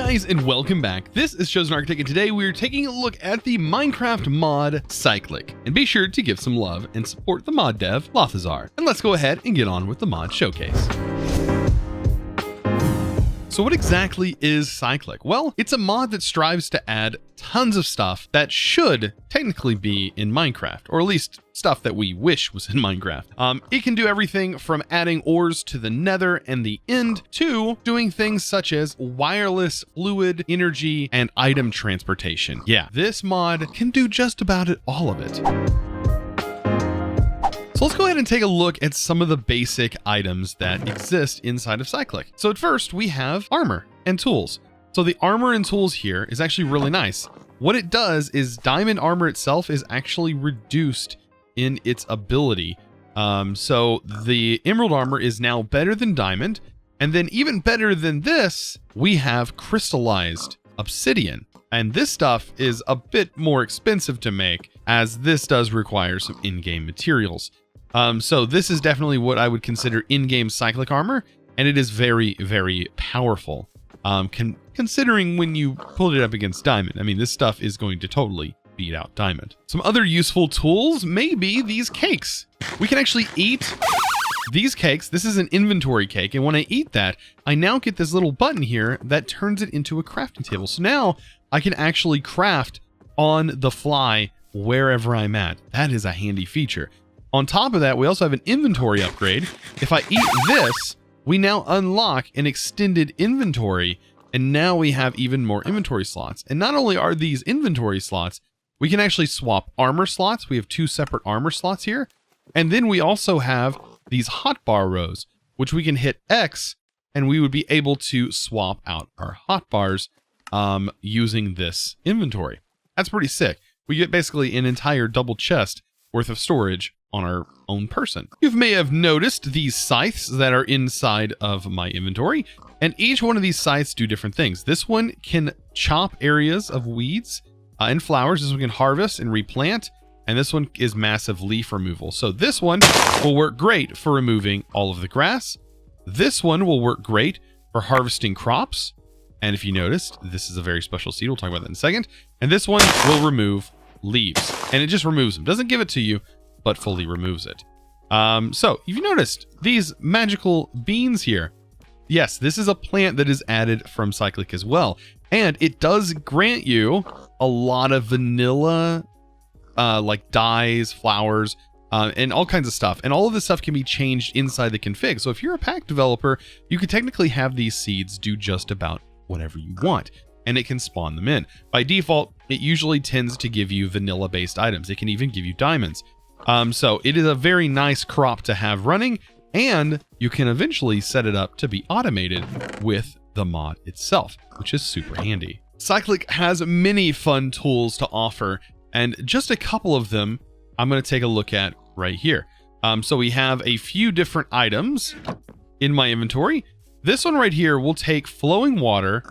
guys, and welcome back. This is ChosenArchitect, and today we're taking a look at the Minecraft mod Cyclic. And be sure to give some love and support the mod dev, Lothrazar. And let's go ahead and get on with the mod showcase. So what exactly is Cyclic? Well, it's a mod that strives to add tons of stuff that should technically be in Minecraft, or at least stuff that we wish was in Minecraft. It can do everything from adding ores to the nether and the end to doing things such as wireless fluid, energy, and item transportation. Yeah, this mod can do just about all of it. So let's go ahead and take a look at some of the basic items that exist inside of Cyclic. So at first we have armor and tools. So the armor and tools here is actually really nice. What it does is diamond armor itself is actually reduced in its ability. So the emerald armor is now better than diamond. And then even better than this, we have crystallized obsidian. And this stuff is a bit more expensive to make, as this does require some in-game materials. So this is definitely what I would consider in-game cyclic armor, and it is very, very powerful. Considering when you pulled it up against diamond, I mean, this stuff is going to totally beat out diamond. Some other useful tools may be these cakes. We can actually eat these cakes. This is an inventory cake, and when I eat that, I now get this little button here that turns it into a crafting table. So now I can actually craft on the fly wherever I'm at. That is a handy feature. On top of that, we also have an inventory upgrade. If I eat this, we now unlock an extended inventory, and now we have even more inventory slots. And not only are these inventory slots, we can actually swap armor slots. We have 2 separate armor slots here. And then we also have these hotbar rows, which we can hit X, and we would be able to swap out our hotbars using this inventory. That's pretty sick. We get basically an entire double chest worth of storage on our own person. You may have noticed these scythes that are inside of my inventory, and each one of these scythes do different things. This one can chop areas of weeds and flowers. This one can harvest and replant, and this one is massive leaf removal. So this one will work great for removing all of the grass. This one will work great for harvesting crops. And if you noticed, this is a very special seed. We'll talk about that in a second. And this one will remove leaves, and it just removes them. Doesn't give it to you, but fully removes it. So if you noticed these magical beans here, yes, this is a plant that is added from Cyclic as well. And it does grant you a lot of vanilla, like dyes, flowers, and all kinds of stuff. And all of this stuff can be changed inside the config. So if you're a pack developer, you could technically have these seeds do just about whatever you want, and it can spawn them in. By default, it usually tends to give you vanilla-based items. It can even give you diamonds. So it is a very nice crop to have running, and you can eventually set it up to be automated with the mod itself, which is super handy. Cyclic has many fun tools to offer, and just a couple of them I'm going to take a look at right here. So we have a few different items in my inventory. This one right here will take flowing water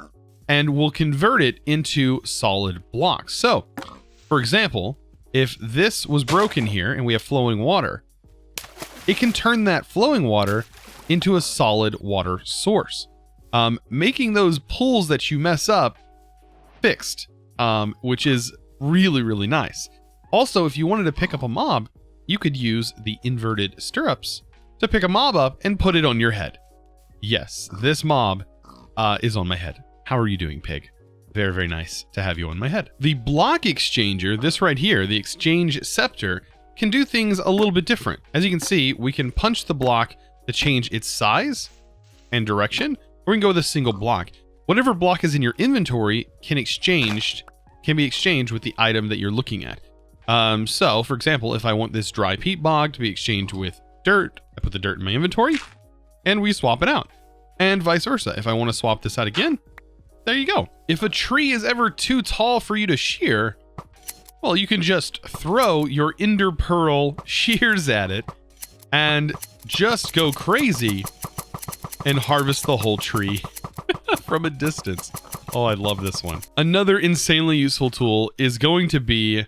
and will convert it into solid blocks. So, for example, if this was broken here and we have flowing water, it can turn that flowing water into a solid water source, making those pools that you mess up fixed, which is really, really nice. Also, if you wanted to pick up a mob, you could use the inverted stirrups to pick a mob up and put it on your head. Yes, this mob is on my head. How are you doing, pig? Very, very nice to have you on my head. The block exchanger, this right here, the exchange scepter, can do things a little bit different. As you can see, we can punch the block to change its size and direction, or we can go with a single block. Whatever block is in your inventory can be exchanged with the item that you're looking at. So, for example, if I want this dry peat bog to be exchanged with dirt, I put the dirt in my inventory, and we swap it out. And vice versa. If I want to swap this out again, there you go. If a tree is ever too tall for you to shear, well, you can just throw your ender pearl shears at it and just go crazy and harvest the whole tree from a distance. Oh, I love this one. Another insanely useful tool is going to be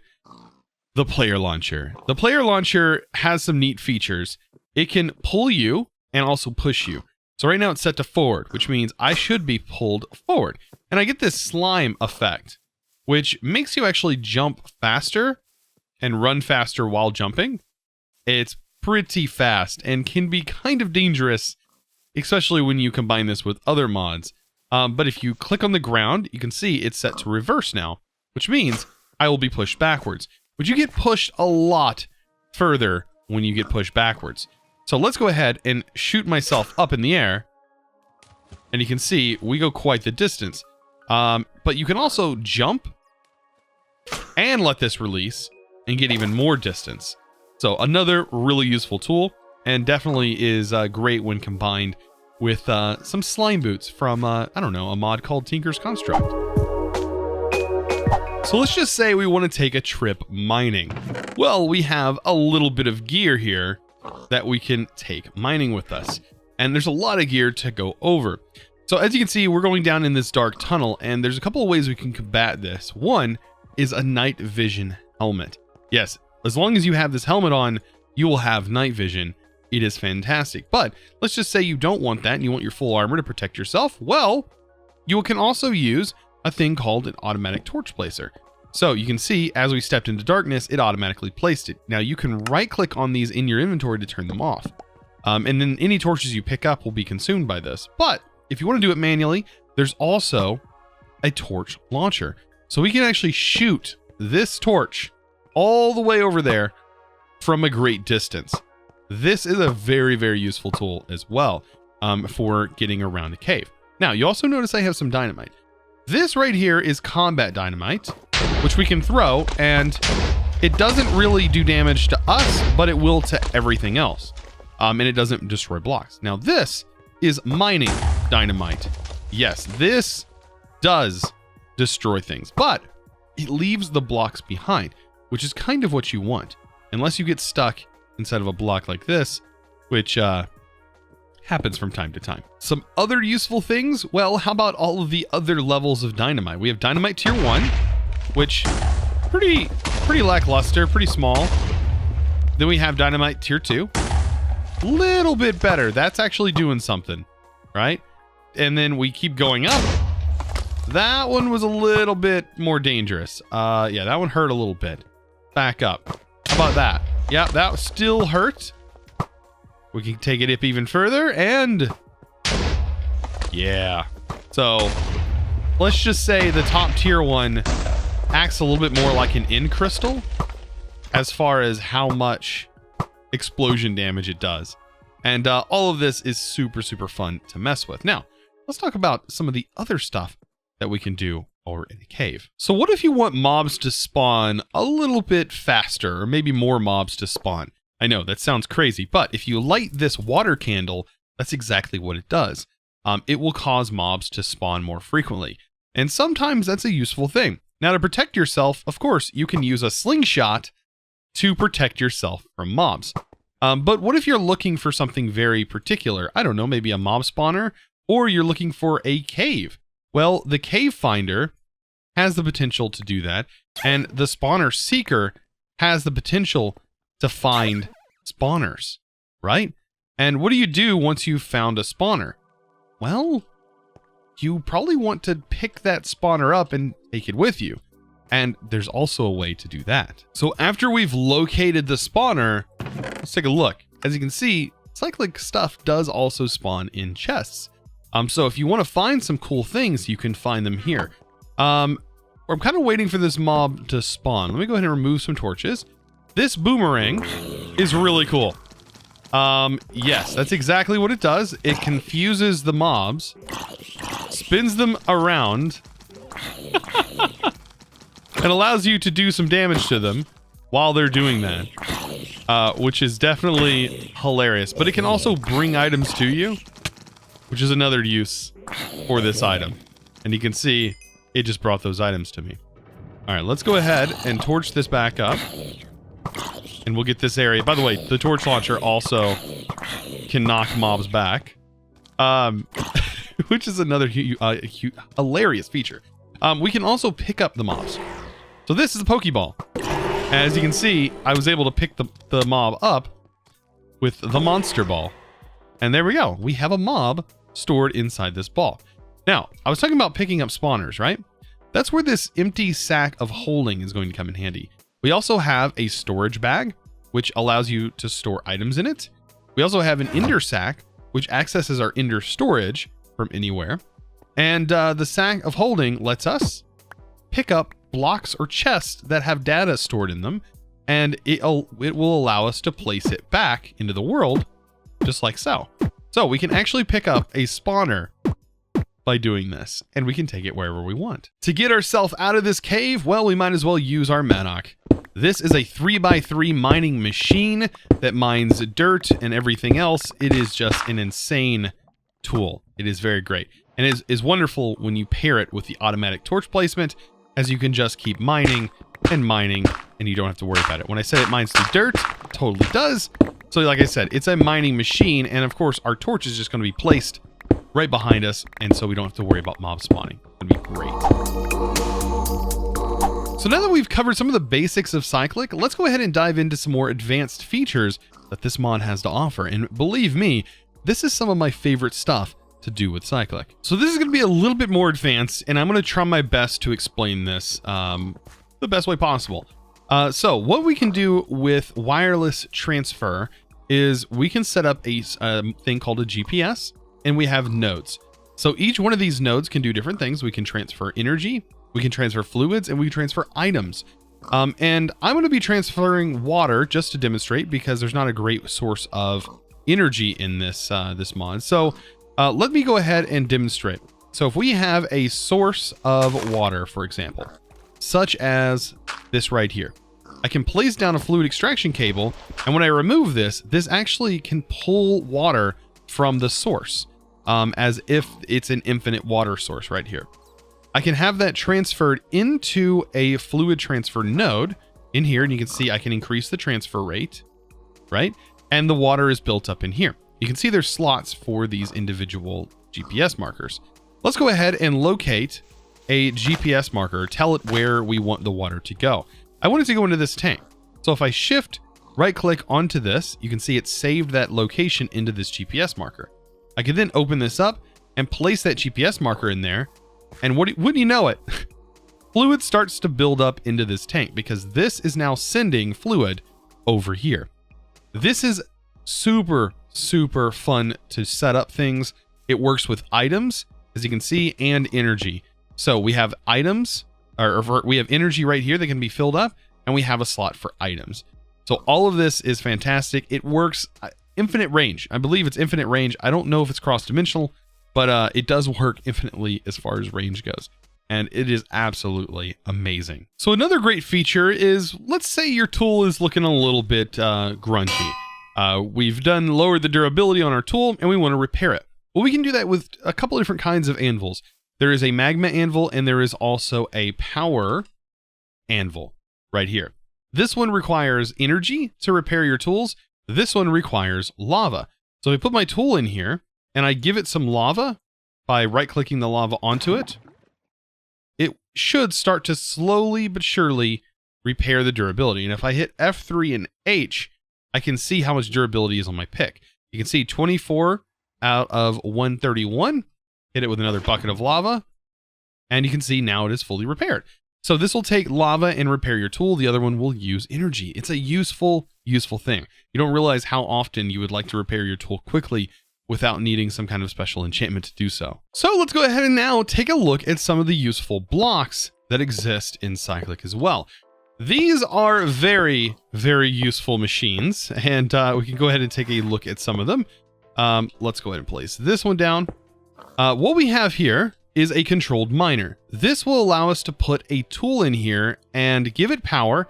the player launcher. The player launcher has some neat features. It can pull you and also push you. So right now it's set to forward, which means I should be pulled forward. And I get this slime effect, which makes you actually jump faster and run faster while jumping. It's pretty fast and can be kind of dangerous, especially when you combine this with other mods. But if you click on the ground, you can see it's set to reverse now, which means I will be pushed backwards. But you get pushed a lot further when you get pushed backwards. So let's go ahead and shoot myself up in the air. And you can see we go quite the distance. But you can also jump and let this release and get even more distance. So another really useful tool, and definitely is great when combined with some slime boots from, I don't know, a mod called Tinker's Construct. So let's just say we want to take a trip mining. Well, we have a little bit of gear here that we can take mining with us. And there's a lot of gear to go over. So as you can see, we're going down in this dark tunnel, and there's a couple of ways we can combat this. One is a night vision helmet. Yes, as long as you have this helmet on, you will have night vision. It is fantastic. But let's just say you don't want that and you want your full armor to protect yourself. Well, you can also use a thing called an automatic torch placer. So you can see as we stepped into darkness, it automatically placed it. Now you can right click on these in your inventory to turn them off. And then any torches you pick up will be consumed by this. But if you want to do it manually, there's also a torch launcher. So we can actually shoot this torch all the way over there from a great distance. This is a very, very useful tool as well for getting around a cave. Now, you also notice I have some dynamite. This right here is combat dynamite, which we can throw, and it doesn't really do damage to us, but it will to everything else. And it doesn't destroy blocks. Now, this is mining dynamite. Yes, this does destroy things, but it leaves the blocks behind, which is kind of what you want, unless you get stuck inside of a block like this, which happens from time to time. Some other useful things, well, how about all of the other levels of dynamite? We have dynamite tier 1, which pretty lackluster, pretty small. Then we have dynamite tier 2, little bit better. That's actually doing something, right? And then we keep going up. That one was a little bit more dangerous. Yeah, that one hurt a little bit. Back up. How about that? Yeah, that still hurt. We can take it up even further, and yeah. So let's just say the top tier one acts a little bit more like an end crystal as far as how much explosion damage it does. And all of this is super, super fun to mess with. Now, let's talk about some of the other stuff that we can do over in the cave. So what if you want mobs to spawn a little bit faster, or maybe more mobs to spawn? I know that sounds crazy, but if you light this water candle, that's exactly what it does. It will cause mobs to spawn more frequently. And sometimes that's a useful thing. Now, to protect yourself, of course, you can use a slingshot to protect yourself from mobs. But what if you're looking for something very particular? I don't know, maybe a mob spawner, or you're looking for a cave. Well, the cave finder has the potential to do that, and the spawner seeker has the potential to find spawners, right? And what do you do once you've found a spawner? Well, you probably want to pick that spawner up and take it with you. And there's also a way to do that. So after we've located the spawner, let's take a look. As you can see, cyclic stuff does also spawn in chests. So if you want to find some cool things, you can find them here. I'm kind of waiting for this mob to spawn. Let me go ahead and remove some torches. This boomerang is really cool. Yes, that's exactly what it does. It confuses the mobs, spins them around, and allows you to do some damage to them while they're doing that, which is definitely hilarious. But it can also bring items to you, which is another use for this item. And you can see it just brought those items to me. All right, let's go ahead and torch this back up. And we'll get this area. By the way, the torch launcher also can knock mobs back, which is another hilarious feature. We can also pick up the mobs. So this is a Pokeball. As you can see, I was able to pick the mob up with the Monster Ball. And there we go. We have a mob stored inside this ball. Now, I was talking about picking up spawners, right? That's where this empty sack of holding is going to come in handy. We also have a storage bag, which allows you to store items in it. We also have an ender sack, which accesses our ender storage from anywhere. And the sack of holding lets us pick up blocks or chests that have data stored in them, and it will allow us to place it back into the world, just like so. So we can actually pick up a spawner by doing this, and we can take it wherever we want. To get ourselves out of this cave, well, we might as well use our Manok. This is a 3x3 mining machine that mines dirt and everything else. It is just an insane tool. It is very great, and is wonderful when you pair it with the automatic torch placement, as you can just keep mining and mining, and you don't have to worry about it. When I said it mines through dirt, it totally does. So like I said, it's a mining machine, and of course our torch is just going to be placed right behind us, and so we don't have to worry about mob spawning. It'd be great. So now that we've covered some of the basics of Cyclic, let's go ahead and dive into some more advanced features that this mod has to offer. And believe me, this is some of my favorite stuff to do with Cyclic. So this is going to be a little bit more advanced, and I'm going to try my best to explain this the best way possible. So what we can do with wireless transfer is we can set up a thing called a GPS, and we have nodes. So each one of these nodes can do different things. We can transfer energy, we can transfer fluids, and we can transfer items. And I'm going to be transferring water just to demonstrate, because there's not a great source of energy in this this mod. So let me go ahead and demonstrate. So if we have a source of water, for example, such as this right here, I can place down a fluid extraction cable, and when I remove this, this actually can pull water from the source, as if it's an infinite water source right here. I can have that transferred into a fluid transfer node in here, and you can see I can increase the transfer rate, right? And the water is built up in here. You can see there's slots for these individual GPS markers. Let's go ahead and locate a GPS marker, tell it where we want the water to go. I want it to go into this tank. So if I shift right click onto this, you can see it saved that location into this GPS marker. I can then open this up and place that GPS marker in there. And wouldn't you know it, fluid starts to build up into this tank, because this is now sending fluid over here. This is super, super fun to set up things. It works with items, as you can see, and energy. So we have items, or we have energy right here that can be filled up, and we have a slot for items. So all of this is fantastic. It works infinite range. I believe it's infinite range. I don't know if it's cross-dimensional, but it does work infinitely as far as range goes. And it is absolutely amazing. So another great feature is, let's say your tool is looking a little bit grungy. We've lowered the durability on our tool, and we want to repair it. Well, we can do that with a couple of different kinds of anvils. There is a magma anvil, and there is also a power anvil right here. This one requires energy to repair your tools. This one requires lava. So if I put my tool in here, and I give it some lava by right-clicking the lava onto it, it should start to slowly but surely repair the durability. And if I hit F3 and H, I can see how much durability is on my pick. You can see 24 out of 131. Hit it with another bucket of lava, and you can see now it is fully repaired. So this will take lava and repair your tool. The other one will use energy. It's a useful thing. You don't realize how often you would like to repair your tool quickly without needing some kind of special enchantment to do so. So let's go ahead and now take a look at some of the useful blocks that exist in Cyclic as well. These are very, very useful machines, and we can go ahead and take a look at some of them. Let's go ahead and place this one down. What we have here is a controlled miner. This will allow us to put a tool in here and give it power,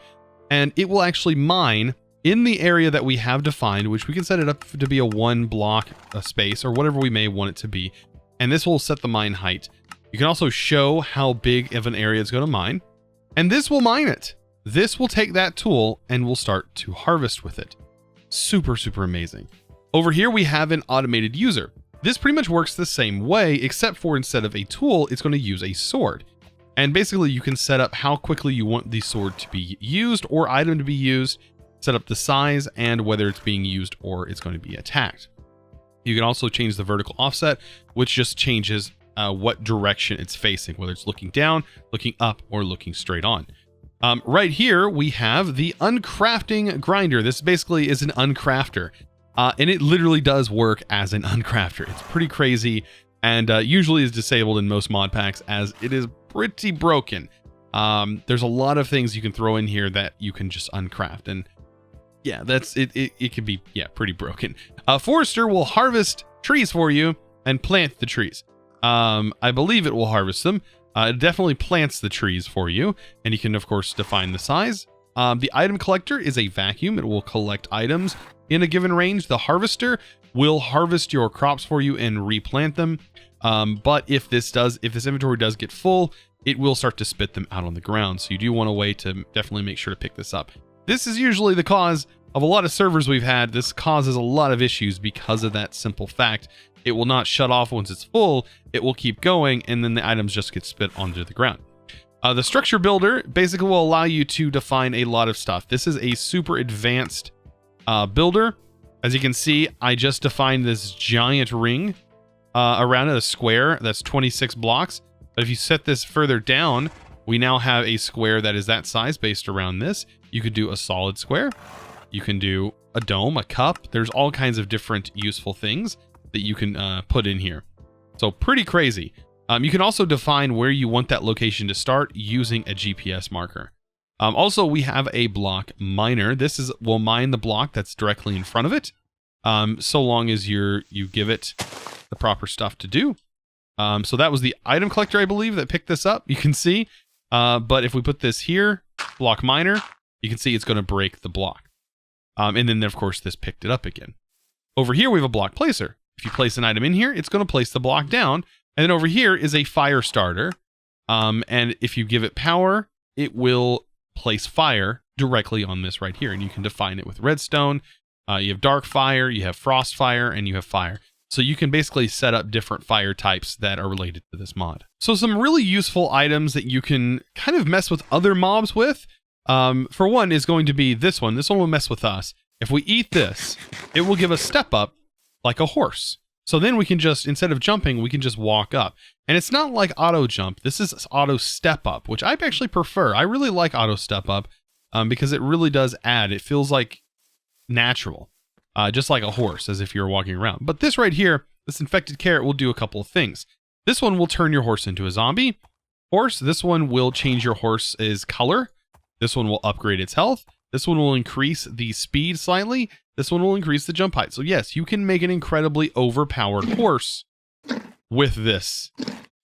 and it will actually mine in the area that we have defined, which we can set it up to be a 1 block space or whatever we may want it to be. And this will set the mine height. You can also show how big of an area it's going to mine, and this will mine it. This will take that tool and we'll start to harvest with it. Super, super amazing. Over here, we have an automated user. This pretty much works the same way, except for instead of a tool, it's going to use a sword. And basically you can set up how quickly you want the sword to be used or item to be used, set up the size and whether it's being used or it's going to be attacked. You can also change the vertical offset, which just changes what direction it's facing, whether it's looking down, looking up, or looking straight on. Right here, we have the uncrafting grinder. This basically is an uncrafter, and it literally does work as an uncrafter. It's pretty crazy, and usually is disabled in most mod packs as it is pretty broken. There's a lot of things you can throw in here that you can just uncraft, and yeah, that's it. It can be, yeah, pretty broken. Forester will harvest trees for you and plant the trees. I believe it will harvest them. It definitely plants the trees for you, and you can, of course, define the size. The item collector is a vacuum. It will collect items in a given range. The harvester will harvest your crops for you and replant them. But if this inventory does get full, it will start to spit them out on the ground. So you do want a way to definitely make sure to pick this up. This is usually the cause of a lot of servers we've had. This causes a lot of issues because of that simple fact. It will not shut off once it's full. It will keep going, and then the items just get spit onto the ground. The structure builder basically will allow you to define a lot of stuff. This is a super advanced builder. As you can see, I just defined this giant ring around it, a square that's 26 blocks. But if you set this further down, we now have a square that is that size based around this. You could do a solid square. You can do a dome, a cup. There's all kinds of different useful things that you can put in here. So pretty crazy. You can also define where you want that location to start using a GPS marker. Also, we have a block miner. This will mine the block that's directly in front of it, so long as you give it the proper stuff to do. So that was the item collector, I believe, that picked this up. You can see. But if we put this here, block miner, you can see it's going to break the block. And then, of course, this picked it up again. Over here, we have a block placer. If you place an item in here, it's going to place the block down. And then over here is a fire starter. And if you give it power, it will place fire directly on this right here. And you can define it with redstone. You have dark fire, you have frost fire, and you have fire. So you can basically set up different fire types that are related to this mod. So some really useful items that you can kind of mess with other mobs with. For one is going to be this one. This one will mess with us. If we eat this, it will give us step up like a horse. So then we can just, instead of jumping, we can just walk up. And it's not like auto jump. This is auto step up, which I actually prefer. I really like auto step up because it really does add. It feels like natural, just like a horse, as if you're walking around. But this right here, this infected carrot will do a couple of things. This one will turn your horse into a zombie horse. This one will change your horse's color. This one will upgrade its health. This one will increase the speed slightly. This one will increase the jump height. So yes, you can make an incredibly overpowered horse with this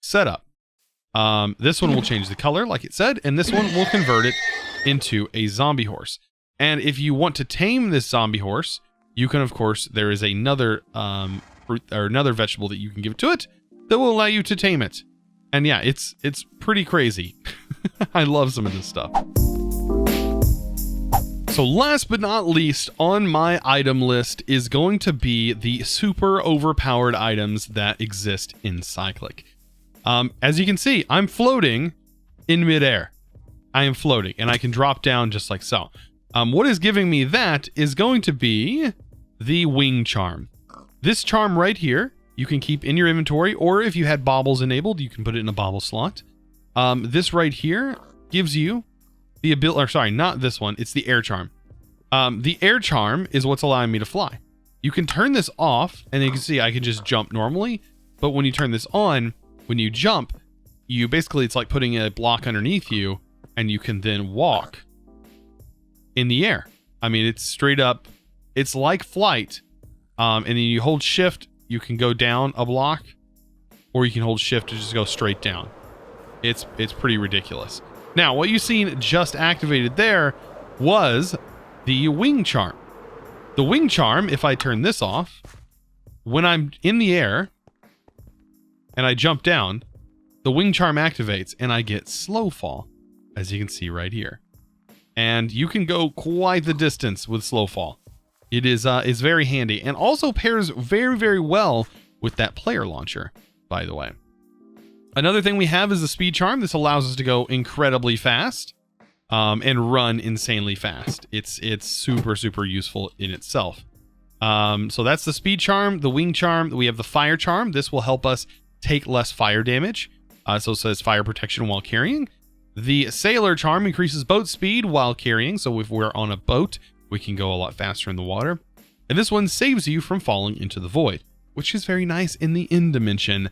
setup. This one will change the color, like it said, and this one will convert it into a zombie horse. And if you want to tame this zombie horse, you can, of course, there is another fruit or another vegetable that you can give to it that will allow you to tame it. And yeah, it's pretty crazy. I love some of this stuff. So last but not least on my item list is going to be the super overpowered items that exist in Cyclic. As you can see, I'm floating in midair. I am floating and I can drop down just like so. What is giving me that is going to be the wing charm. This charm right here, you can keep in your inventory, or if you had baubles enabled, you can put it in a bauble slot. This right here gives you the ability, or sorry, not this one, it's the air charm. The air charm is what's allowing me to fly. You can turn this off, and you can see I can just jump normally, but when you turn this on, when you jump, you basically, it's like putting a block underneath you, and you can then walk in the air. I mean, it's straight up, it's like flight, and then you hold shift, you can go down a block, or you can hold shift to just go straight down. It's pretty ridiculous. Now, what you've seen just activated there was the wing charm. The wing charm, if I turn this off, when I'm in the air and I jump down, the wing charm activates and I get slow fall, as you can see right here. And you can go quite the distance with slow fall. It is very handy and also pairs very, very well with that player launcher, by the way. Another thing we have is the speed charm. This allows us to go incredibly fast and run insanely fast. It's super, super useful in itself. So that's the speed charm, the wing charm. We have the fire charm. This will help us take less fire damage. So it says fire protection while carrying. The sailor charm increases boat speed while carrying. So if we're on a boat, we can go a lot faster in the water. And this one saves you from falling into the void, which is very nice in the end dimension.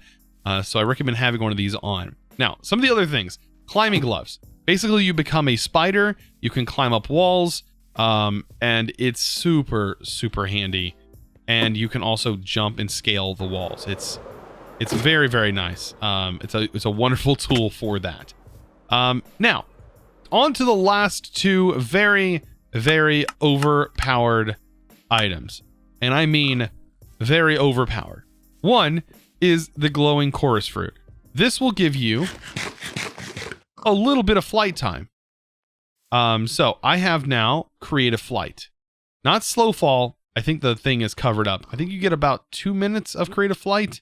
So I recommend having one of these on. Now, some of the other things, climbing gloves. Basically, you become a spider. You can climb up walls, and it's super, super handy. And you can also jump and scale the walls. It's very, very nice. It's a wonderful tool for that. Now, on to the last two very, very overpowered items. And I mean very overpowered. One is the glowing chorus fruit. This will give you a little bit of flight time. So I have now creative flight. Not slow fall. I think the thing is covered up. I think you get about 2 minutes of creative flight.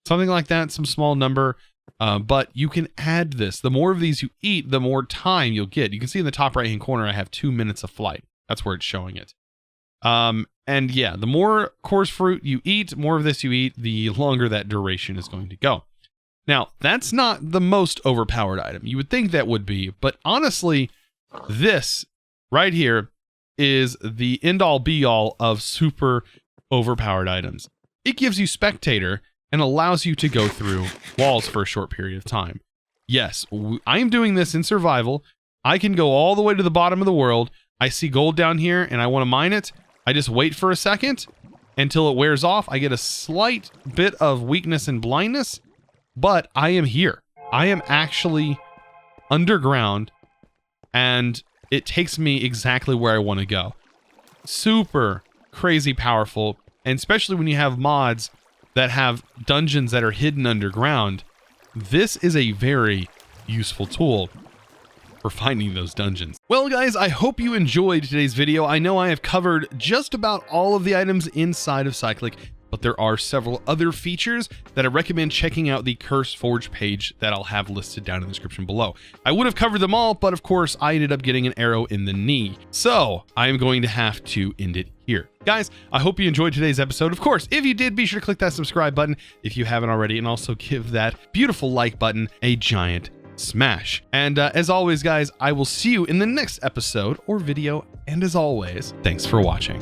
Something like that, some small number. But you can add this. The more of these you eat, the more time you'll get. You can see in the top right-hand corner, I have 2 minutes of flight. That's where it's showing it. And yeah, the more chorus fruit you eat, more of this you eat, the longer that duration is going to go. Now, that's not the most overpowered item. You would think that would be, but honestly, this right here is the end-all be-all of super overpowered items. It gives you spectator and allows you to go through walls for a short period of time. Yes, I am doing this in survival. I can go all the way to the bottom of the world. I see gold down here and I want to mine it. I just wait for a second until it wears off. I get a slight bit of weakness and blindness, but I am here. I am actually underground and it takes me exactly where I want to go. Super crazy powerful, and especially when you have mods that have dungeons that are hidden underground, this is a very useful tool for finding those dungeons. Well guys, I hope you enjoyed today's video. I know I have covered just about all of the items inside of Cyclic, but there are several other features that I recommend checking out the Curse Forge page that I'll have listed down in the description below. I would have covered them all, but of course I ended up getting an arrow in the knee. So I am going to have to end it here. Guys, I hope you enjoyed today's episode. Of course, if you did, be sure to click that subscribe button if you haven't already, and also give that beautiful like button a giant smash. And as always, guys, I will see you in the next episode or video. And as always, thanks for watching.